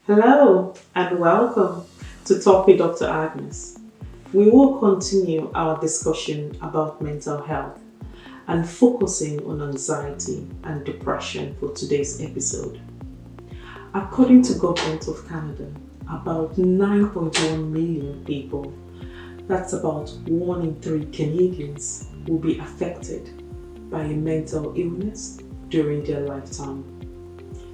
Hello and welcome to Talk with Dr. Agnes. We will continue our discussion about mental health and focusing on anxiety and depression for today's episode. According to Government of Canada, about 9.1 million people, that's about 1 in 3 Canadians, will be affected by a mental illness during their lifetime.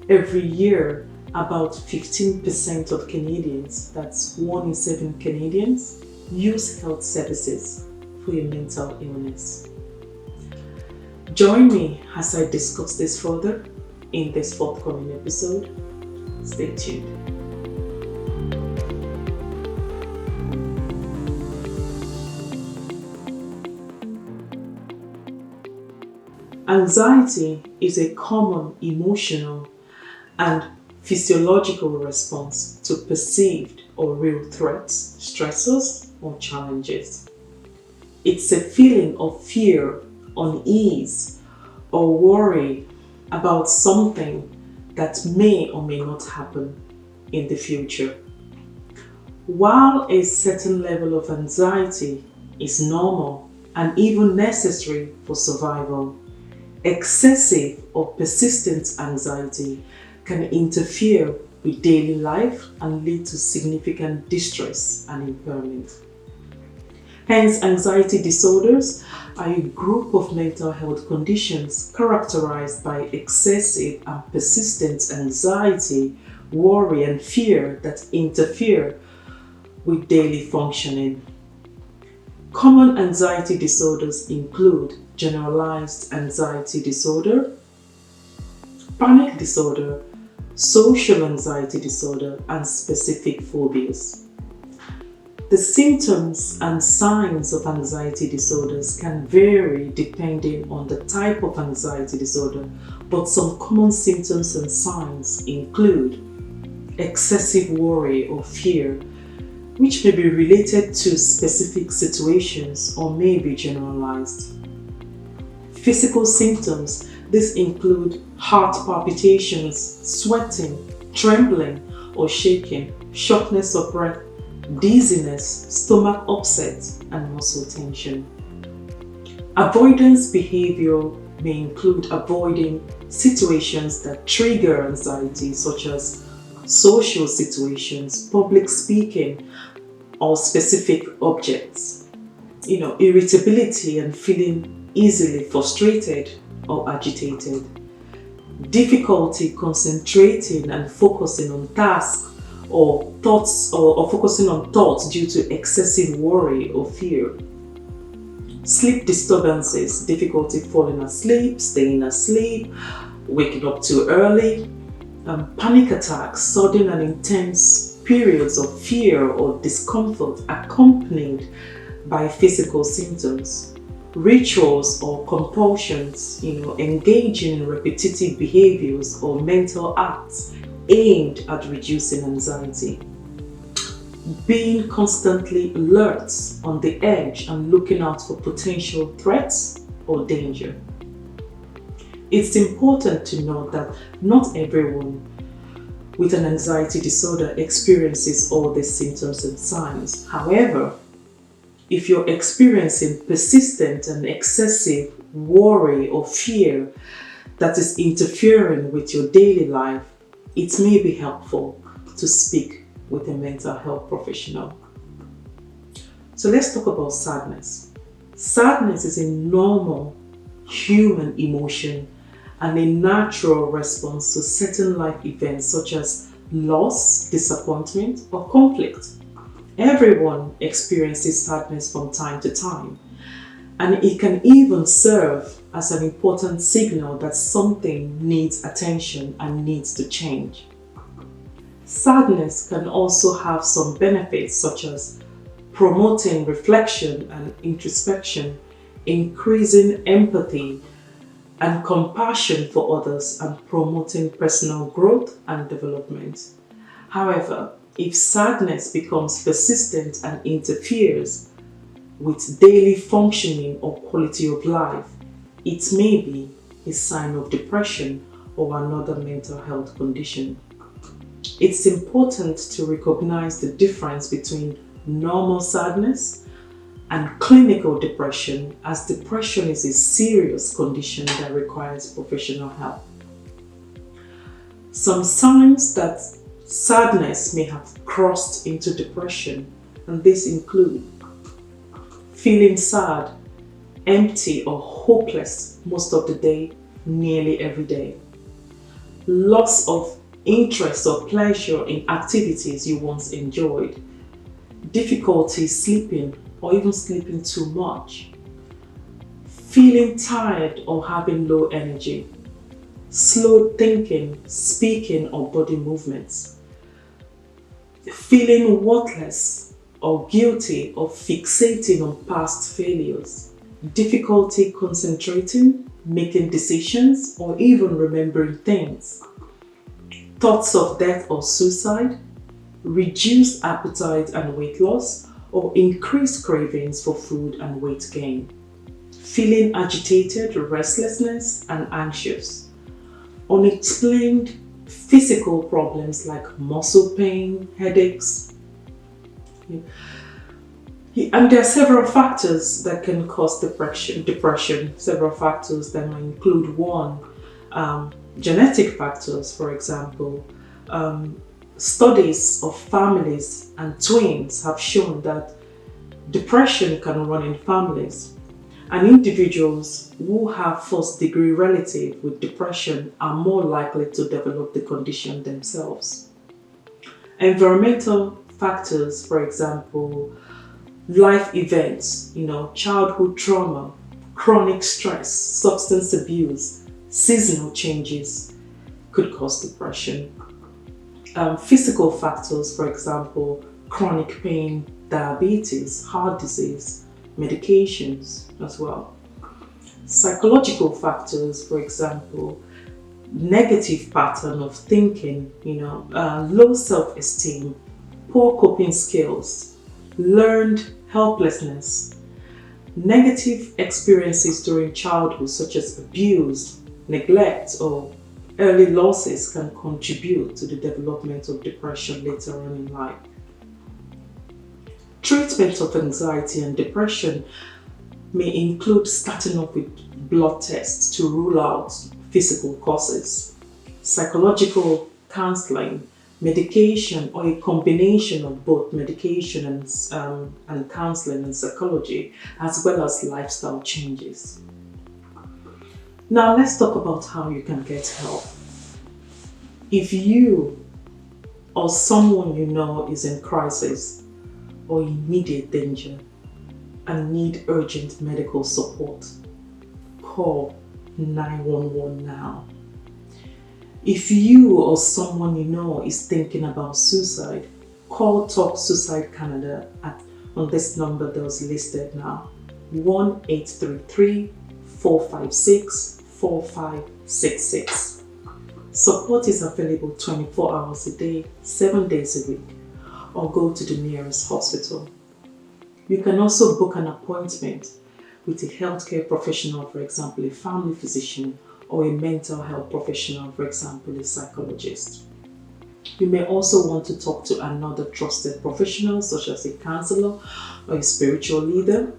Every year, about 15% of Canadians, that's 1 in 7 Canadians, use health services for a mental illness. Join me as I discuss this further in this forthcoming episode. Stay tuned. Anxiety is a common emotional and physiological response to perceived or real threats, stressors, or challenges. It's a feeling of fear, unease, or worry about something that may or may not happen in the future. While a certain level of anxiety is normal and even necessary for survival, excessive or persistent anxiety can interfere with daily life and lead to significant distress and impairment. Hence, anxiety disorders are a group of mental health conditions characterized by excessive and persistent anxiety, worry, and fear that interfere with daily functioning. Common anxiety disorders include generalized anxiety disorder, panic disorder, social anxiety disorder, and specific phobias. The symptoms and signs of anxiety disorders can vary depending on the type of anxiety disorder, but some common symptoms and signs include excessive worry or fear, which may be related to specific situations or may be generalized. Physical symptoms, these include heart palpitations, sweating, trembling or shaking, shortness of breath, dizziness, stomach upset, and muscle tension. Avoidance behavior may include avoiding situations that trigger anxiety, such as social situations, public speaking, or specific objects. Irritability and feeling easily frustrated or agitated. Difficulty concentrating and focusing on tasks or thoughts or focusing on thoughts due to excessive worry or fear. Sleep disturbances, difficulty falling asleep, staying asleep, waking up too early. Panic attacks, sudden and intense periods of fear or discomfort accompanied by physical symptoms. Rituals or compulsions, engaging in repetitive behaviors or mental acts aimed at reducing anxiety. Being constantly alert, on the edge, and looking out for potential threats or danger. It's important to note that not everyone with an anxiety disorder experiences all these symptoms and signs. However, if you're experiencing persistent and excessive worry or fear that is interfering with your daily life, it may be helpful to speak with a mental health professional. So let's talk about sadness. Sadness is a normal human emotion and a natural response to certain life events such as loss, disappointment, or conflict. Everyone experiences sadness from time to time, and it can even serve as an important signal that something needs attention and needs to change. Sadness can also have some benefits such as promoting reflection and introspection, increasing empathy and compassion for others, and promoting personal growth and development. However, if sadness becomes persistent and interferes with daily functioning or quality of life, it may be a sign of depression or another mental health condition. It's important to recognize the difference between normal sadness and clinical depression, as depression is a serious condition that requires professional help. Some signs that sadness may have crossed into depression, and these include feeling sad, empty or hopeless most of the day, nearly every day. Loss of interest or pleasure in activities you once enjoyed. Difficulty sleeping or even sleeping too much. Feeling tired or having low energy. Slow thinking, speaking or body movements. Feeling worthless or guilty or fixating on past failures. Difficulty concentrating, making decisions or even remembering things. Thoughts of death or suicide. Reduced appetite and weight loss or increased cravings for food and weight gain. Feeling agitated, restlessness and anxious. Unexplained physical problems like muscle pain, headaches. And there are several factors that can cause depression. Several factors that might include one, genetic factors, for example. Studies of families and twins have shown that depression can run in families, and individuals who have first-degree relatives with depression are more likely to develop the condition themselves. Environmental factors, for example, life events, childhood trauma, chronic stress, substance abuse, seasonal changes could cause depression. Physical factors, for example, chronic pain, diabetes, heart disease, medications as well. Psychological factors, for example, negative pattern of thinking, low self-esteem, poor coping skills, learned helplessness, negative experiences during childhood such as abuse, neglect, or early losses can contribute to the development of depression later on in life. Treatment of anxiety and depression may include starting off with blood tests to rule out physical causes, psychological counseling, medication, or a combination of both medication and counseling and psychology, as well as lifestyle changes. Now let's talk about how you can get help. If you or someone you know is in crisis or immediate danger and need urgent medical support, call 911 now. If you or someone you know is thinking about suicide, call Talk Suicide Canada on this number that was listed now, 1-833-456-4566. Support is available 24 hours a day, 7 days a week, or go to the nearest hospital. You can also book an appointment with a healthcare professional, for example, a family physician, or a mental health professional, for example, a psychologist. You may also want to talk to another trusted professional, such as a counselor or a spiritual leader.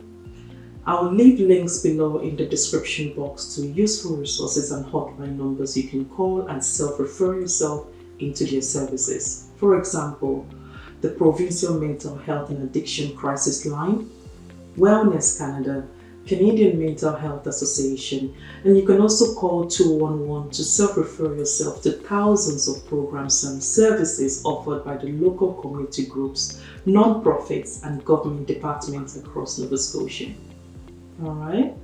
I'll leave links below in the description box to useful resources and hotline numbers you can call and self-refer yourself into their services. For example, the Provincial Mental Health and Addiction Crisis Line, Wellness Canada, Canadian Mental Health Association, and you can also call 211 to self-refer yourself to thousands of programs and services offered by the local community groups, non-profits and government departments across Nova Scotia. Alright?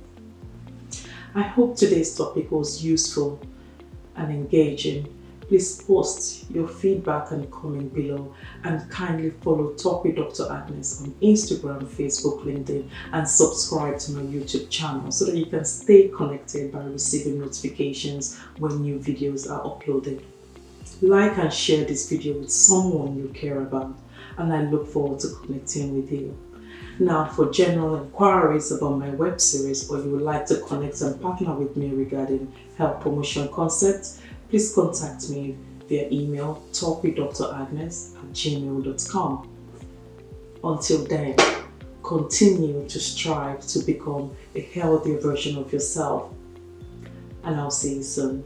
I hope today's topic was useful and engaging. Please post your feedback and comment below, and kindly follow Talk with Dr. Agnes on Instagram, Facebook, LinkedIn, and subscribe to my YouTube channel so that you can stay connected by receiving notifications when new videos are uploaded. Like and share this video with someone you care about, and I look forward to connecting with you. Now, for general inquiries about my web series, or you would like to connect and partner with me regarding health promotion concepts, please contact me via email talkwithdragnes@gmail.com. Until then, continue to strive to become a healthier version of yourself, and I'll see you soon.